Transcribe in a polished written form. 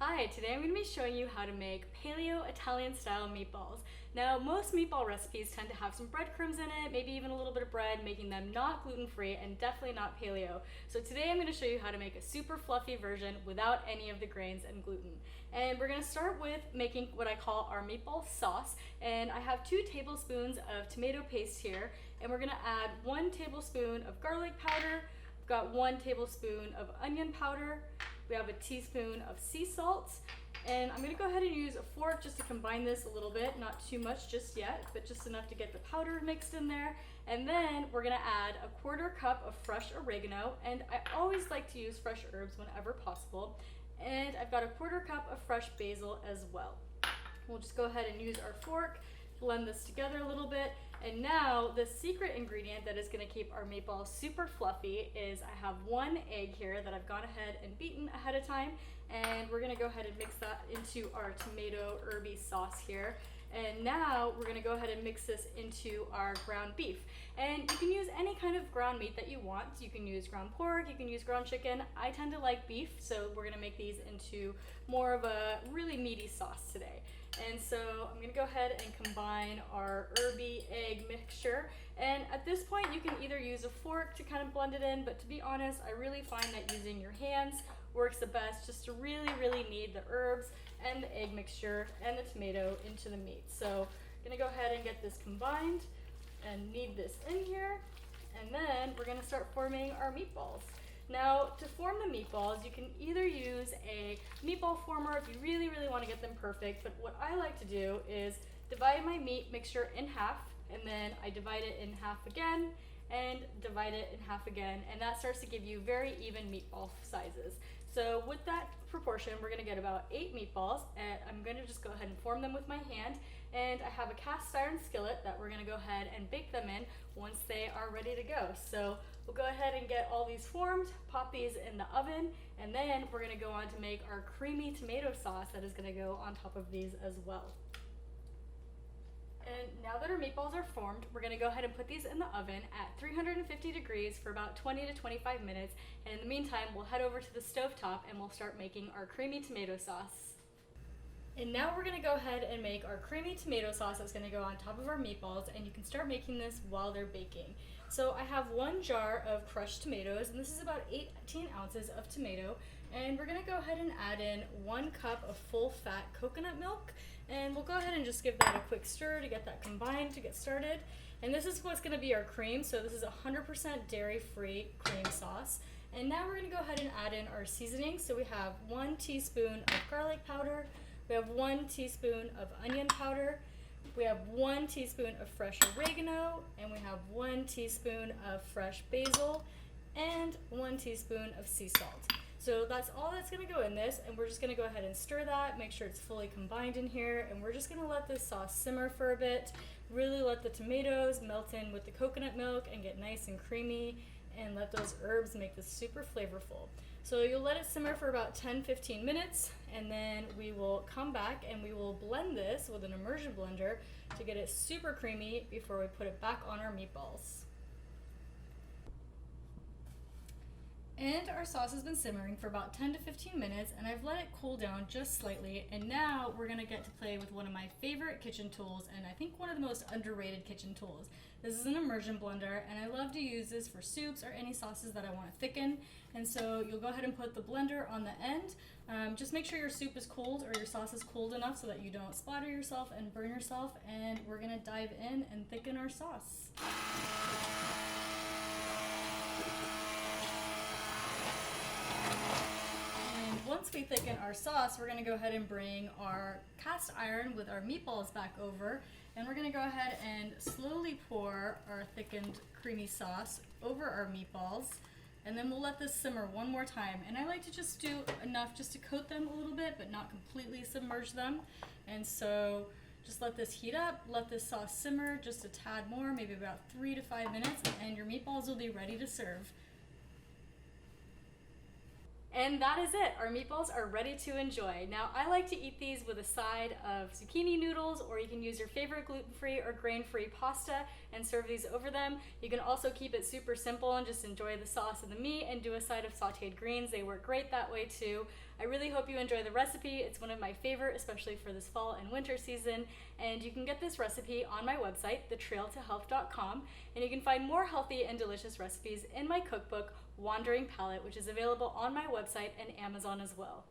Hi, today I'm going to be showing you how to make paleo Italian style meatballs. Now, most meatball recipes tend to have some breadcrumbs in it, maybe even a little bit of bread, making them not gluten-free and definitely not paleo. So today I'm going to show you how to make a super fluffy version without any of the grains and gluten. And we're going to start with making what I call our meatball sauce. And I have 2 tablespoons of tomato paste here, and we're going to add 1 tablespoon of garlic powder. I've got 1 tablespoon of onion powder. We have a teaspoon of sea salt, and I'm going to go ahead and use a fork just to combine this a little bit, not too much just yet, but just enough to get the powder mixed in there. And then we're going to add a 1/4 cup of fresh oregano, and I always like to use fresh herbs whenever possible. And I've got a 1/4 cup of fresh basil as well. We'll just go ahead and use our fork, blend this together a little bit. And now the secret ingredient that is going to keep our meatballs super fluffy is I have 1 egg here that I've gone ahead and beaten ahead of time, and we're going to go ahead and mix that into our tomato herby sauce here. And now we're going to go ahead and mix this into our ground beef. And you can use any kind of ground meat that you want. You can use ground pork, you can use ground chicken. I tend to like beef, so we're going to make these into more of a really meaty sauce today. And so I'm going to go ahead and combine our herby egg mixture. And at this point you can either use a fork to kind of blend it in, but to be honest, I really find that using your hands works the best just to really knead the herbs and the egg mixture and the tomato into the meat. So I'm going to go ahead and get this combined and knead this in here, and then we're going to start forming our meatballs. Now, to form the meatballs, you can either use a meatball former if you really want to get them perfect, but what I like to do is divide my meat mixture in half, and then I divide it in half again, and divide it in half again, and that starts to give you very even meatball sizes. So with that proportion, we're going to get about 8 meatballs, and I'm going to just go ahead and form them with my hand. And I have a cast iron skillet that we're going to go ahead and bake them in once they are ready to go. So we'll go ahead and get all these formed, pop these in the oven, and then we're going to go on to make our creamy tomato sauce that is going to go on top of these as well. And now that our meatballs are formed, we're going to go ahead and put these in the oven at 350 degrees for about 20 to 25 minutes. And in the meantime, we'll head over to the stovetop and we'll start making our creamy tomato sauce. And now we're going to go ahead and make our creamy tomato sauce that's going to go on top of our meatballs, and you can start making this while they're baking. So I have 1 jar of crushed tomatoes, and this is about 18 ounces of tomato, and we're going to go ahead and add in 1 cup of full fat coconut milk, and we'll go ahead and just give that a quick stir to get that combined to get started. And this is what's going to be our cream, so this is 100% dairy-free cream sauce. And now we're going to go ahead and add in our seasoning. So we have 1 teaspoon of garlic powder, we have 1 teaspoon of onion powder, we have 1 teaspoon of fresh oregano, and we have 1 teaspoon of fresh basil, and 1 teaspoon of sea salt. So that's all that's going to go in this, and we're just going to go ahead and stir that, make sure it's fully combined in here, and we're just going to let this sauce simmer for a bit, really let the tomatoes melt in with the coconut milk and get nice and creamy, and let those herbs make this super flavorful. So you'll let it simmer for about 10-15 minutes, and then we will come back and we will blend this with an immersion blender to get it super creamy before we put it back on our meatballs. And our sauce has been simmering for about 10 to 15 minutes, and I've let it cool down just slightly, and now we're going to get to play with one of my favorite kitchen tools, and I think one of the most underrated kitchen tools. This is an immersion blender, and I love to use this for soups or any sauces that I want to thicken. And so you'll go ahead and put the blender on the end. Just make sure your soup is cooled or your sauce is cooled enough so that you don't splatter yourself and burn yourself, and we're going to dive in and thicken our sauce. Once we thicken our sauce, we're going to go ahead and bring our cast iron with our meatballs back over, and we're going to go ahead and slowly pour our thickened creamy sauce over our meatballs, and then we'll let this simmer one more time. And I like to just do enough just to coat them a little bit, but not completely submerge them. And so just let this heat up, let this sauce simmer just a tad more, maybe about 3 to 5 minutes, and your meatballs will be ready to serve. And that is it. Our meatballs are ready to enjoy. Now, I like to eat these with a side of zucchini noodles, or you can use your favorite gluten-free or grain-free pasta and serve these over them. You can also keep it super simple and just enjoy the sauce and the meat and do a side of sauteed greens. They work great that way too. I really hope you enjoy the recipe. It's one of my favorite, especially for this fall and winter season. And you can get this recipe on my website, thetrailtohealth.com, and you can find more healthy and delicious recipes in my cookbook, Wandering Palate, which is available on my website and Amazon as well.